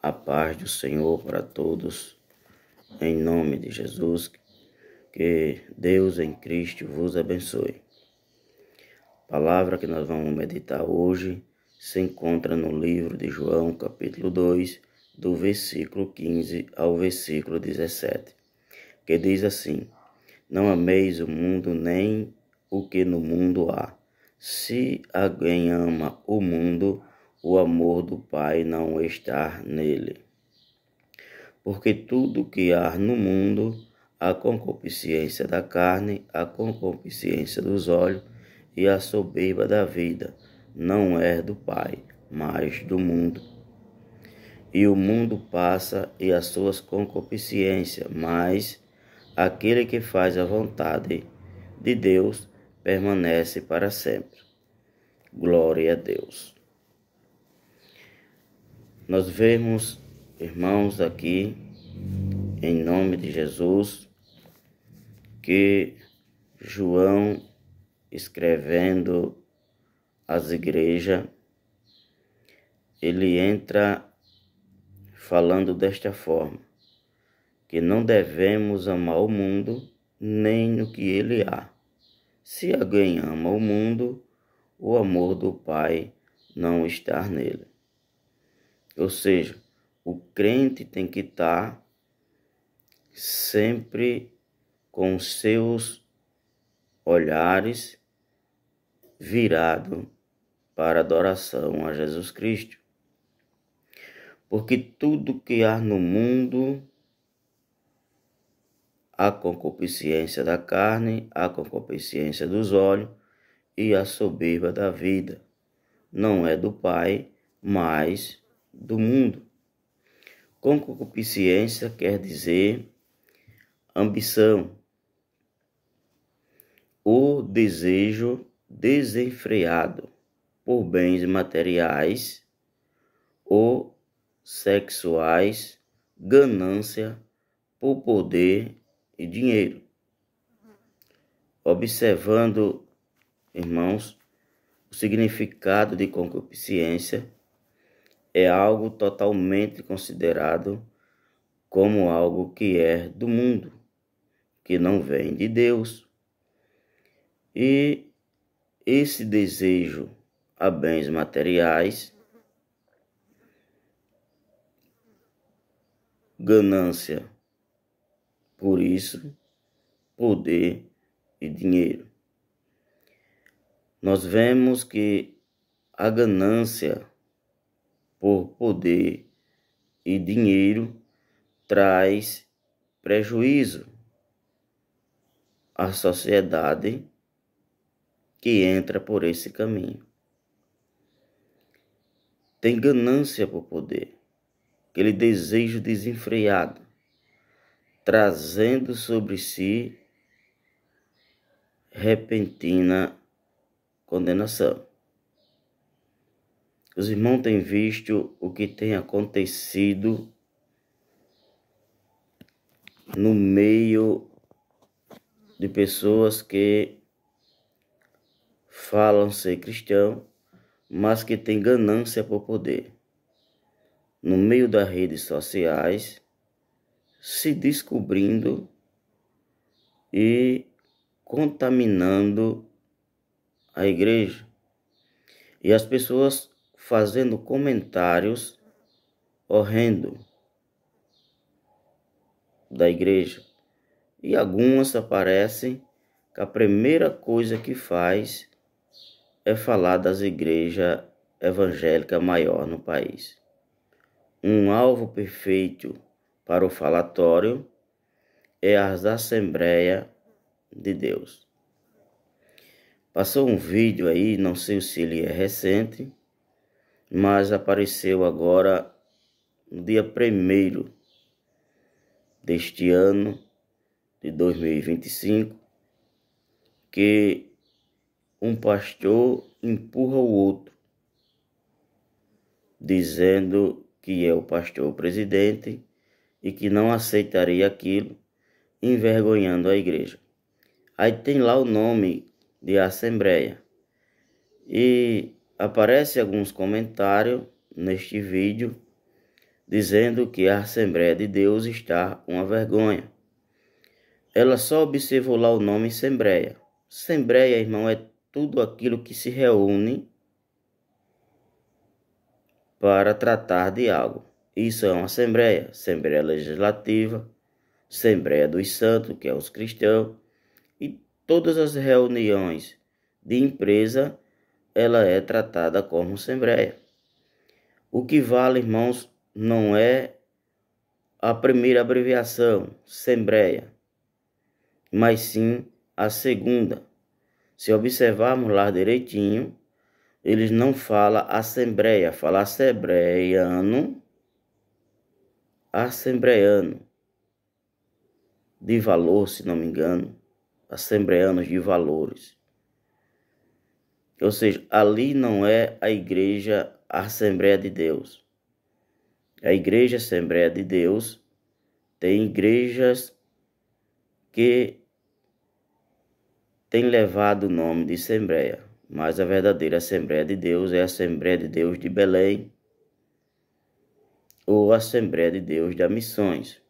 A paz do Senhor para todos, em nome de Jesus, que Deus em Cristo vos abençoe. A palavra que nós vamos meditar hoje se encontra no livro de João, capítulo 2, do versículo 15 ao versículo 17, que diz assim: Não ameis o mundo nem o que no mundo há. Se alguém ama o mundo, o amor do Pai não está nele. Porque tudo que há no mundo, a concupiscência da carne, a concupiscência dos olhos e a soberba da vida, não é do Pai, mas do mundo. E o mundo passa e as suas concupiscências, mas aquele que faz a vontade de Deus permanece para sempre. Glória a Deus. Nós vemos, irmãos, aqui, em nome de Jesus, que João, escrevendo às igrejas, ele entra falando desta forma, que não devemos amar o mundo nem o que ele há. Se alguém ama o mundo, o amor do Pai não está nele. Ou seja, o crente tem que estar sempre com os seus olhares virados para a adoração a Jesus Cristo. Porque tudo que há no mundo, a concupiscência da carne, a concupiscência dos olhos e a soberba da vida, não é do Pai, mas do mundo. Concupiscência quer dizer ambição, o desejo desenfreado por bens materiais ou sexuais, ganância por poder e dinheiro. Observando, irmãos, o significado de concupiscência, é algo totalmente considerado como algo que é do mundo, que não vem de Deus. E esse desejo a bens materiais, ganância por isso, poder e dinheiro. Nós vemos que a ganância por poder e dinheiro traz prejuízo à sociedade que entra por esse caminho. Tem ganância por poder, aquele desejo desenfreado, trazendo sobre si repentina condenação. Os irmãos têm visto o que tem acontecido no meio de pessoas que falam ser cristão, mas que têm ganância por poder. No meio das redes sociais, se descobrindo e contaminando a igreja. E as pessoas fazendo comentários horrendos da igreja. E algumas aparecem que a primeira coisa que faz é falar das igrejas evangélicas maiores no país. Um alvo perfeito para o falatório é as Assembleias de Deus. Passou um vídeo aí, não sei se ele é recente, mas apareceu agora no dia 1º deste ano, de 2025, que um pastor empurra o outro, dizendo que é o pastor presidente e que não aceitaria aquilo, envergonhando a igreja. Aí tem lá o nome de Assembleia. E aparece alguns comentários neste vídeo dizendo que a Assembleia de Deus está uma vergonha. Ela só observou lá o nome Assembleia. Assembleia, irmão, é tudo aquilo que se reúne para tratar de algo. Isso é uma Assembleia. Assembleia Legislativa, Assembleia dos Santos, que é os cristãos, e todas as reuniões de empresa, ela é tratada como Assembleia. O que vale, irmãos, não é a primeira abreviação, Assembleia, mas sim a segunda. Se observarmos lá direitinho, eles não falam Assembleia, fala assembleiano, de valor, se não me engano, assembleianos de valores. Ou seja, ali não é a igreja Assembleia de Deus. A igreja Assembleia de Deus tem igrejas que têm levado o nome de Assembleia, mas a verdadeira Assembleia de Deus é a Assembleia de Deus de Belém ou a Assembleia de Deus das Missões.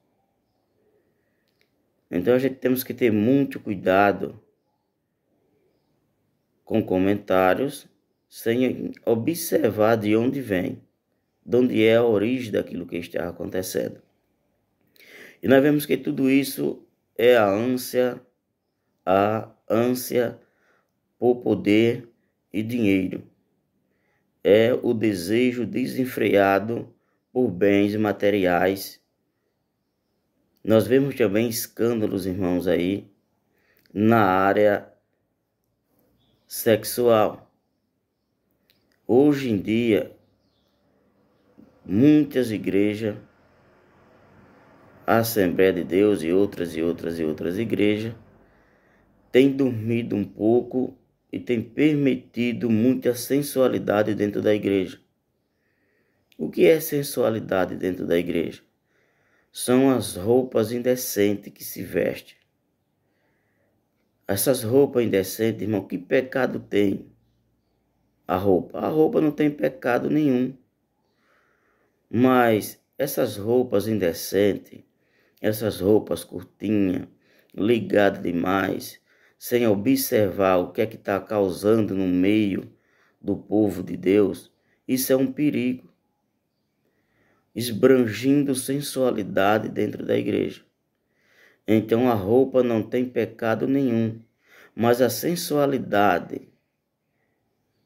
Então a gente temos que ter muito cuidado com comentários sem observar de onde vem, de onde é a origem daquilo que está acontecendo. E nós vemos que tudo isso é a ânsia por poder e dinheiro. É o desejo desenfreado por bens materiais. Nós vemos também escândalos, irmãos, aí na área sexual. Hoje em dia, muitas igrejas, a Assembleia de Deus e outras igrejas, têm dormido um pouco e têm permitido muita sensualidade dentro da igreja. O que é sensualidade dentro da igreja? São as roupas indecentes que se vestem. Essas roupas indecentes, irmão, que pecado tem a roupa? A roupa não tem pecado nenhum. Mas essas roupas indecentes, essas roupas curtinhas, ligadas demais, sem observar o que é que está causando no meio do povo de Deus, isso é um perigo. Esbrangindo sensualidade dentro da igreja. Então a roupa não tem pecado nenhum, mas a sensualidade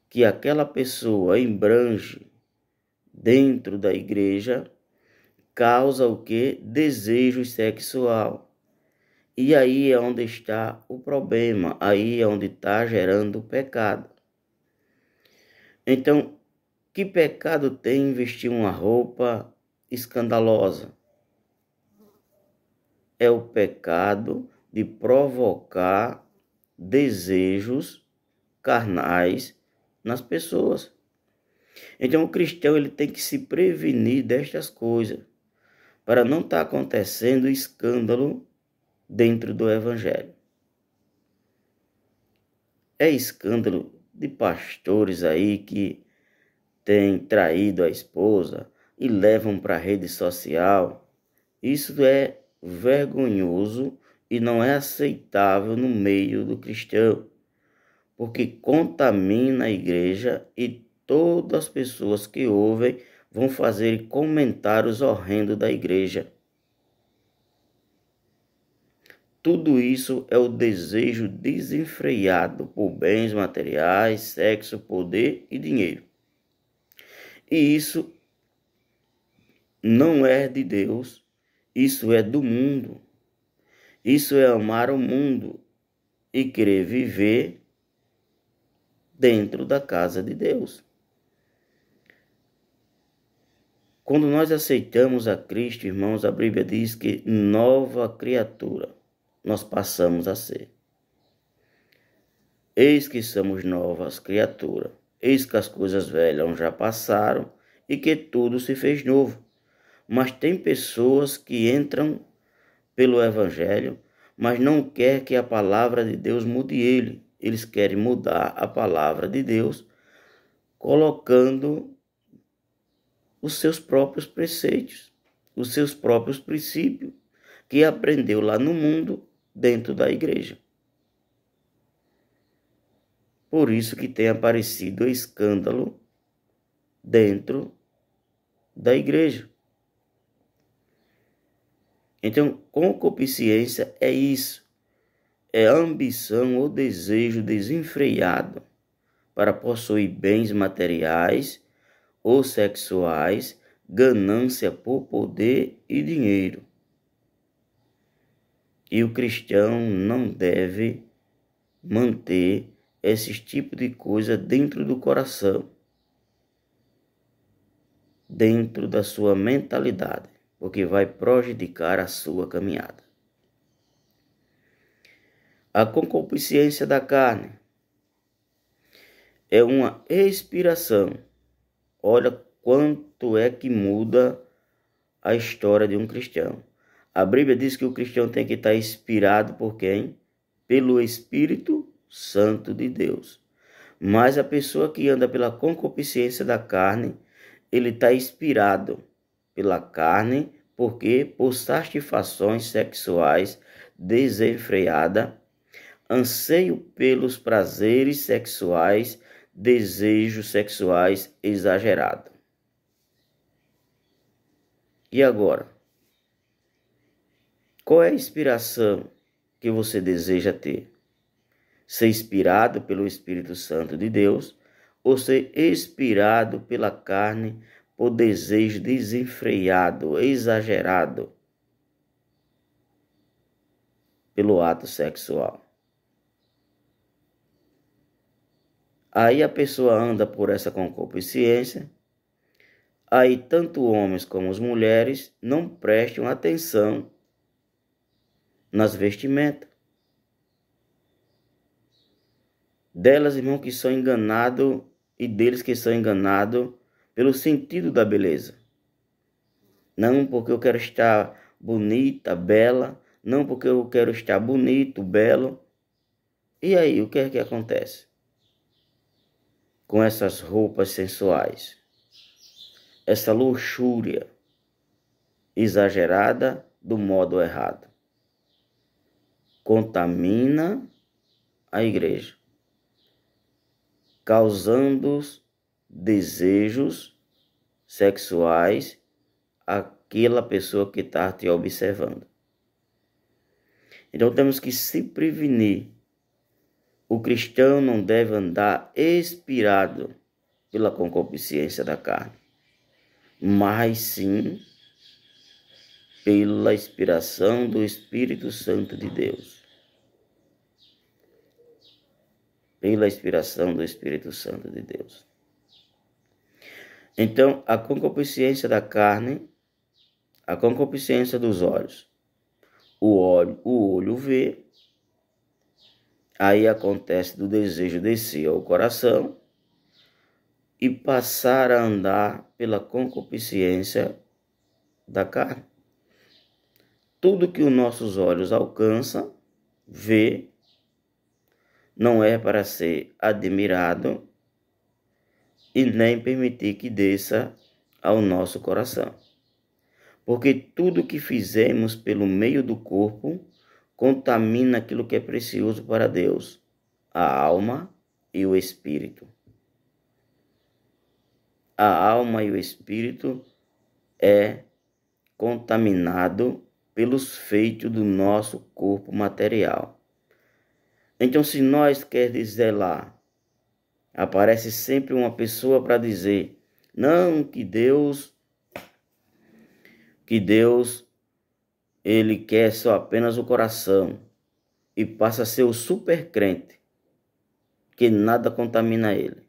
que aquela pessoa embrange dentro da igreja causa o quê? Desejo sexual. E aí é onde está o problema, aí é onde está gerando o pecado. Então, que pecado tem vestir uma roupa escandalosa? É o pecado de provocar desejos carnais nas pessoas. Então o cristão ele tem que se prevenir destas coisas, para não estar acontecendo escândalo dentro do evangelho. É escândalo de pastores aí que têm traído a esposa e levam para a rede social. Isso é vergonhoso e não é aceitável no meio do cristão, porque contamina a igreja e todas as pessoas que ouvem vão fazer comentários horrendos da igreja. Tudo isso é o desejo desenfreado por bens materiais, sexo, poder e dinheiro. E isso não é de Deus, isso é do mundo. Isso é amar o mundo e querer viver dentro da casa de Deus. Quando nós aceitamos a Cristo, irmãos, a Bíblia diz que nova criatura nós passamos a ser. Eis que somos novas criaturas. Eis que as coisas velhas já passaram e que tudo se fez novo. Mas tem pessoas que entram pelo Evangelho, mas não quer que a palavra de Deus mude ele. Eles querem mudar a palavra de Deus, colocando os seus próprios preceitos, os seus próprios princípios, que aprendeu lá no mundo, dentro da igreja. Por isso que tem aparecido escândalo dentro da igreja. Então, concupiscência é isso. É ambição ou desejo desenfreado para possuir bens materiais ou sexuais, ganância por poder e dinheiro. E o cristão não deve manter esses tipos de coisa dentro do coração, dentro da sua mentalidade, porque vai prejudicar a sua caminhada. A concupiscência da carne é uma expiração. Olha quanto é que muda a história de um cristão. A Bíblia diz que o cristão tem que estar inspirado por quem? Pelo Espírito Santo de Deus. Mas a pessoa que anda pela concupiscência da carne, ele está inspirado pela carne, porque por satisfações sexuais desenfreadas, anseio pelos prazeres sexuais, desejos sexuais exagerados. E agora? Qual é a inspiração que você deseja ter? Ser inspirado pelo Espírito Santo de Deus ou ser inspirado pela carne por desejo desenfreado, exagerado pelo ato sexual? Aí a pessoa anda por essa concupiscência, aí tanto homens como as mulheres não prestam atenção nas vestimentas. Delas, irmão, que são enganados e deles que são enganados pelo sentido da beleza. Não porque eu quero estar bonita, bela, não porque eu quero estar bonito, belo. E aí, o que é que acontece com essas roupas sensuais? Essa luxúria exagerada do modo errado contamina a igreja, causando desejos sexuais àquela pessoa que está te observando. Então temos que se prevenir. O cristão não deve andar inspirado pela concupiscência da carne, mas sim pela inspiração do Espírito Santo de Deus. Pela inspiração do Espírito Santo de Deus. Então, a concupiscência da carne, a concupiscência dos olhos. O olho vê, aí acontece do desejo descer ao coração e passar a andar pela concupiscência da carne. Tudo que os nossos olhos alcançam, vê, não é para ser admirado e nem permitir que desça ao nosso coração. Porque tudo que fizemos pelo meio do corpo contamina aquilo que é precioso para Deus, a alma e o espírito. A alma e o espírito é contaminado pelos feitos do nosso corpo material. Então, se nós quer dizer lá, aparece sempre uma pessoa para dizer, não, que Deus, ele quer só apenas o coração e passa a ser o super crente, que nada contamina ele.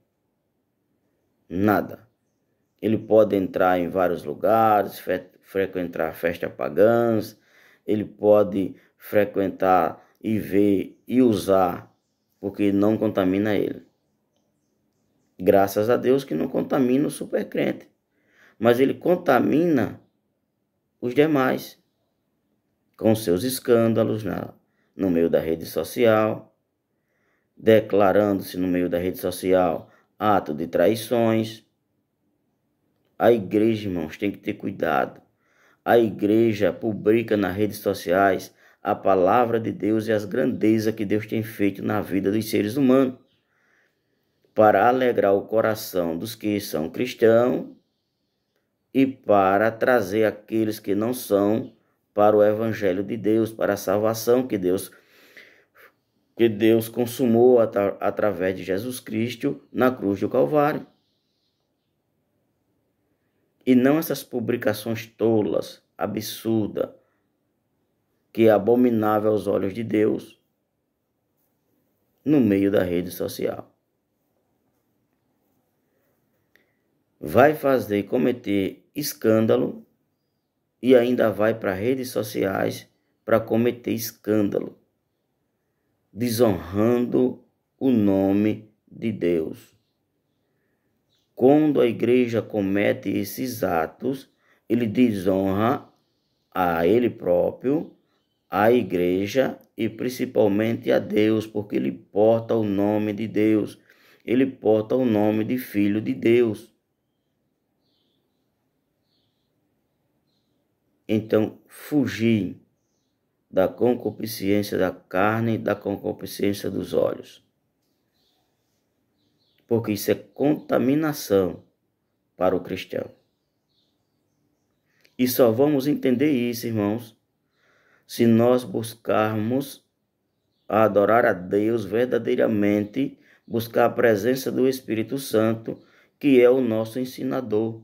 Nada. Ele pode entrar em vários lugares, frequentar festas pagãs, ele pode frequentar e ver e usar, porque não contamina ele. Graças a Deus que não contamina o supercrente, mas ele contamina os demais com seus escândalos no meio da rede social, declarando-se no meio da rede social ato de traições, A igreja, irmãos, tem que ter cuidado. A igreja publica nas redes sociais a palavra de Deus e as grandezas que Deus tem feito na vida dos seres humanos, para alegrar o coração dos que são cristãos e para trazer aqueles que não são para o evangelho de Deus, para a salvação que Deus consumou através de Jesus Cristo na cruz do Calvário. E não essas publicações tolas, absurdas, que é abominável aos olhos de Deus, no meio da rede social. Vai fazer cometer escândalo e ainda vai para redes sociais para cometer escândalo, desonrando o nome de Deus. Quando a igreja comete esses atos, ele desonra a ele próprio, a igreja e principalmente a Deus, porque ele porta o nome de Deus, ele porta o nome de Filho de Deus. Então, fugir da concupiscência da carne e da concupiscência dos olhos. Porque isso é contaminação para o cristão. E só vamos entender isso, irmãos, se nós buscarmos adorar a Deus verdadeiramente, buscar a presença do Espírito Santo, que é o nosso ensinador.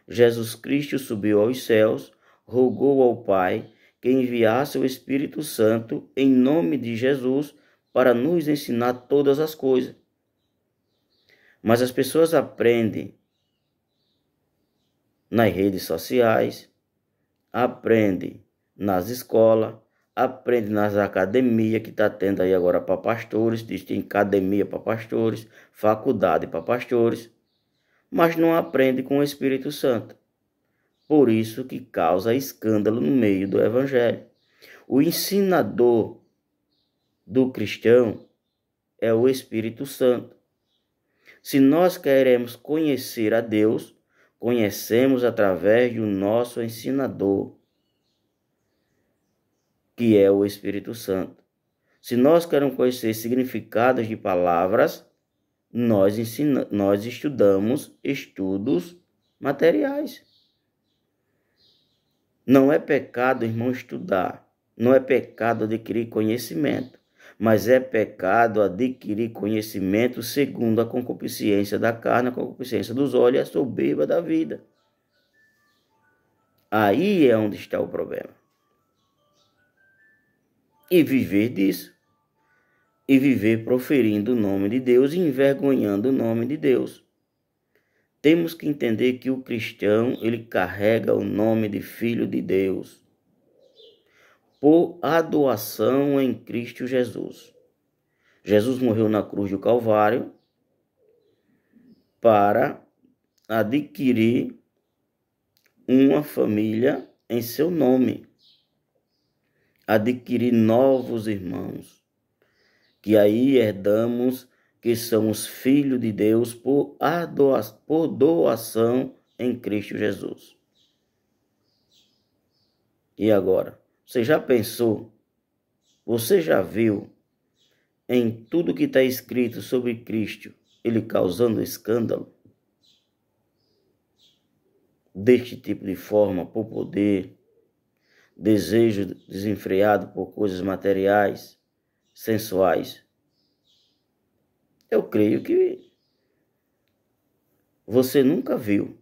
Jesus Cristo subiu aos céus, rogou ao Pai que enviasse o Espírito Santo em nome de Jesus para nos ensinar todas as coisas. Mas as pessoas aprendem nas redes sociais, aprendem nas escolas, aprendem nas academias que está tendo aí agora para pastores, diz que tem academia para pastores, faculdade para pastores, mas não aprende com o Espírito Santo. Por isso que causa escândalo no meio do evangelho. O ensinador do cristão é o Espírito Santo. Se nós queremos conhecer a Deus, conhecemos através do nosso ensinador, que é o Espírito Santo. Se nós queremos conhecer significados de palavras, nós estudamos estudos materiais. Não é pecado, irmão, estudar. Não é pecado adquirir conhecimento. Mas é pecado adquirir conhecimento segundo a concupiscência da carne, a concupiscência dos olhos e a soberba da vida. Aí é onde está o problema. E viver disso. E viver proferindo o nome de Deus e envergonhando o nome de Deus. Temos que entender que o cristão, ele carrega o nome de Filho de Deus por adoção em Cristo Jesus. Jesus morreu na cruz do Calvário para adquirir uma família em seu nome, adquirir novos irmãos, que aí herdamos que são os filhos de Deus por doação em Cristo Jesus. E agora, você já pensou, você já viu em tudo que está escrito sobre Cristo, ele causando escândalo? Deste tipo de forma, por poder, desejo desenfreado por coisas materiais, sensuais. Eu creio que você nunca viu.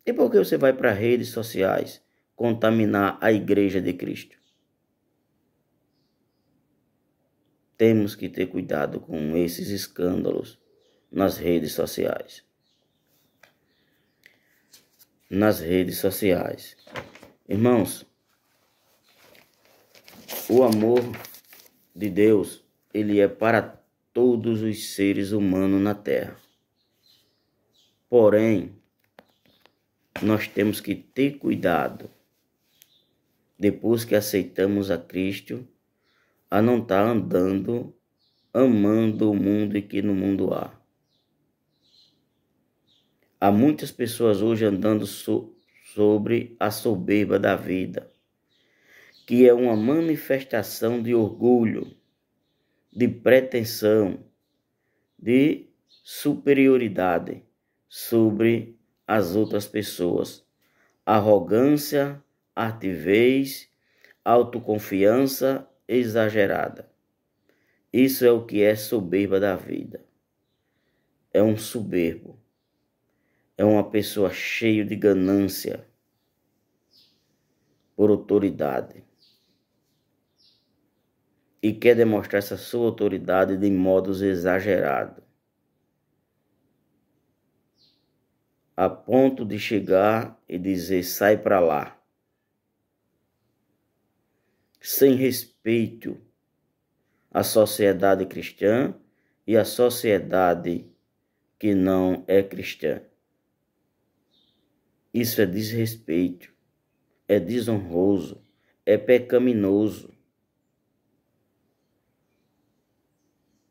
E por que você vai para redes sociais contaminar a igreja de Cristo? Temos que ter cuidado com esses escândalos nas redes sociais. Nas redes sociais. Irmãos, o amor de Deus, ele é para todos os seres humanos na terra. Porém, nós temos que ter cuidado, depois que aceitamos a Cristo, a não estar andando, amando o mundo e que no mundo há. Há muitas pessoas hoje andando sobre a soberba da vida, que é uma manifestação de orgulho, de pretensão, de superioridade sobre as outras pessoas. Arrogância, altivez, autoconfiança exagerada. Isso é o que é soberba da vida. É um soberbo. É uma pessoa cheia de ganância por autoridade. E quer demonstrar essa sua autoridade de modos exagerados, a ponto de chegar e dizer, sai para lá, sem respeito à sociedade cristã e à sociedade que não é cristã. Isso é desrespeito, é desonroso, é pecaminoso.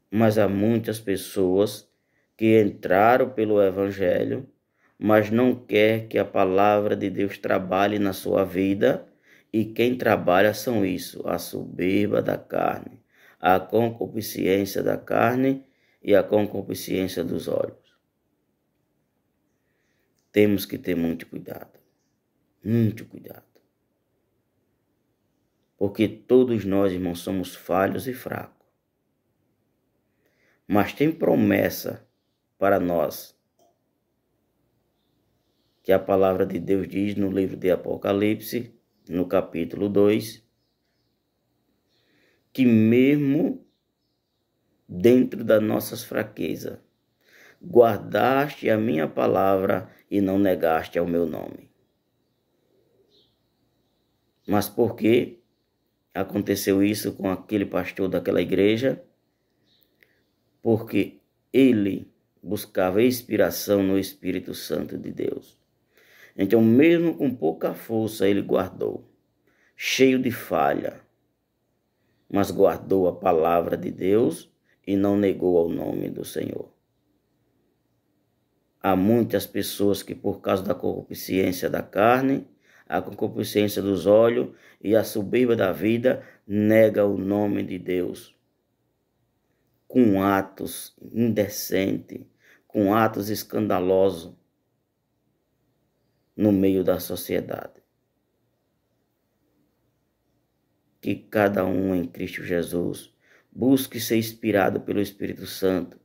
Mas há muitas pessoas que entraram pelo Evangelho, mas não quer que a palavra de Deus trabalhe na sua vida, e quem trabalha são isso, a soberba da carne, a concupiscência da carne e a concupiscência dos olhos. Temos que ter muito cuidado, porque todos nós, irmãos, somos falhos e fracos. Mas tem promessa para nós, que a palavra de Deus diz no livro de Apocalipse, no capítulo 2, que mesmo dentro das nossas fraquezas, guardaste a minha palavra e não negaste ao meu nome. Mas por que aconteceu isso com aquele pastor daquela igreja? Porque ele buscava inspiração no Espírito Santo de Deus. Então, mesmo com pouca força, ele guardou, cheio de falha, mas guardou a palavra de Deus e não negou ao nome do Senhor. Há muitas pessoas que, por causa da concupiscência da carne, a concupiscência dos olhos e a soberba da vida, nega o nome de Deus, com atos indecentes, com atos escandalosos no meio da sociedade. Que cada um em Cristo Jesus busque ser inspirado pelo Espírito Santo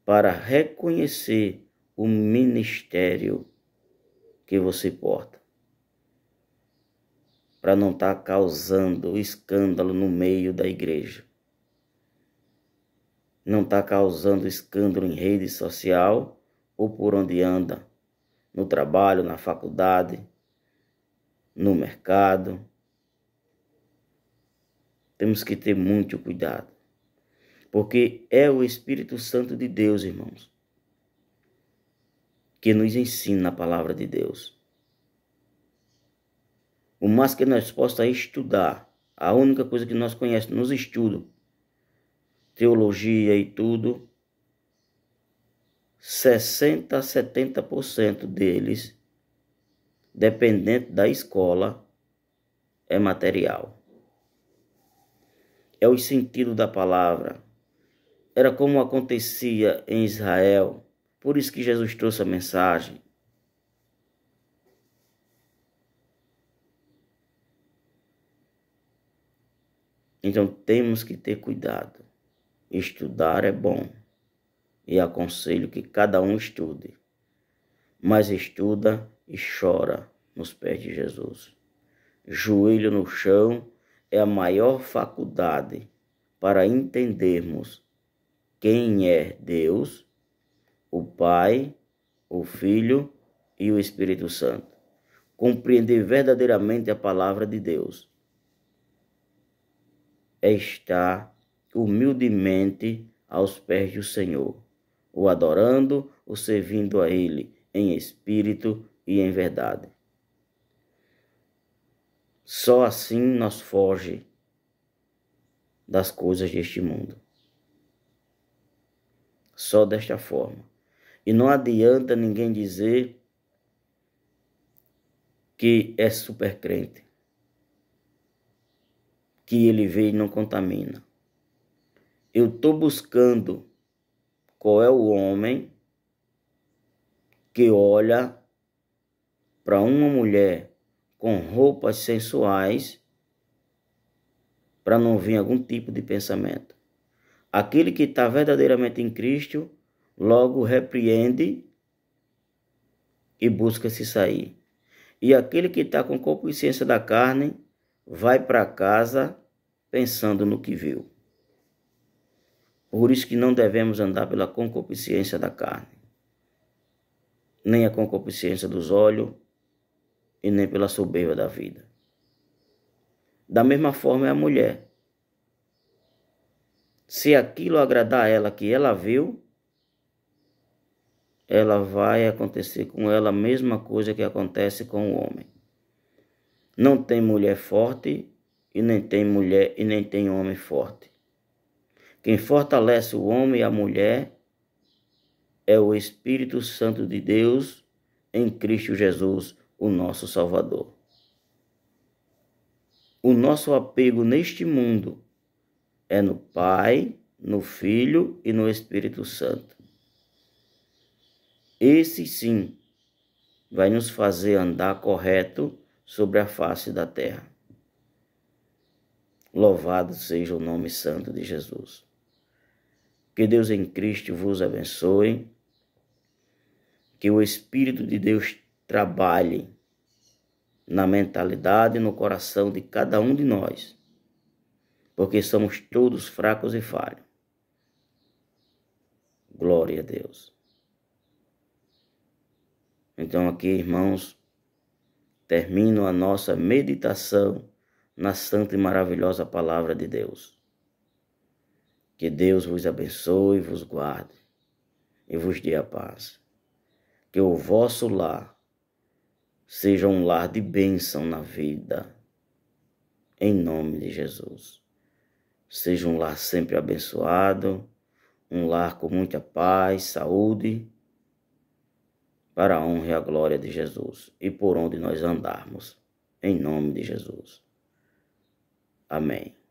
para reconhecer o ministério que você porta, para não estar causando escândalo no meio da igreja, não estar causando escândalo em rede social ou por onde anda, no trabalho, na faculdade, no mercado. Temos que ter muito cuidado, porque é o Espírito Santo de Deus, irmãos, que nos ensina a palavra de Deus. O mais que nós possamos estudar, a única coisa que nós conhecemos nos estudos, teologia e tudo, 60% a 70% deles, dependente da escola, é material. É o sentido da palavra. Era como acontecia em Israel. Por isso que Jesus trouxe a mensagem. Então temos que ter cuidado. Estudar é bom. E aconselho que cada um estude. Mas estuda e chora nos pés de Jesus. Joelho no chão é a maior faculdade para entendermos quem é Deus, o Pai, o Filho e o Espírito Santo. Compreender verdadeiramente a palavra de Deus é estar humildemente aos pés do Senhor, o adorando, o servindo a Ele em espírito e em verdade. Só assim nós foge das coisas deste mundo. Só desta forma. E não adianta ninguém dizer que é super crente, que ele vê e não contamina. Eu estou buscando qual é o homem que olha para uma mulher com roupas sensuais para não vir algum tipo de pensamento. Aquele que está verdadeiramente em Cristo logo repreende e busca se sair. E aquele que está com concupiscência da carne vai para casa pensando no que viu. Por isso que não devemos andar pela concupiscência da carne, nem a concupiscência dos olhos e nem pela soberba da vida. Da mesma forma é a mulher. Se aquilo agradar a ela que ela viu, ela vai acontecer com ela a mesma coisa que acontece com o homem. Não tem mulher forte e nem tem homem forte. Quem fortalece o homem e a mulher é o Espírito Santo de Deus em Cristo Jesus, o nosso Salvador. O nosso apego neste mundo é no Pai, no Filho e no Espírito Santo. Esse sim vai nos fazer andar correto sobre a face da terra. Louvado seja o nome santo de Jesus. Que Deus em Cristo vos abençoe. Que o Espírito de Deus trabalhe na mentalidade e no coração de cada um de nós, porque somos todos fracos e falhos. Glória a Deus. Então aqui, irmãos, termino a nossa meditação na santa e maravilhosa palavra de Deus. Que Deus vos abençoe, vos guarde e vos dê a paz. Que o vosso lar seja um lar de bênção na vida, em nome de Jesus. Seja um lar sempre abençoado, um lar com muita paz, saúde, para a honra e a glória de Jesus e por onde nós andarmos, em nome de Jesus. Amém.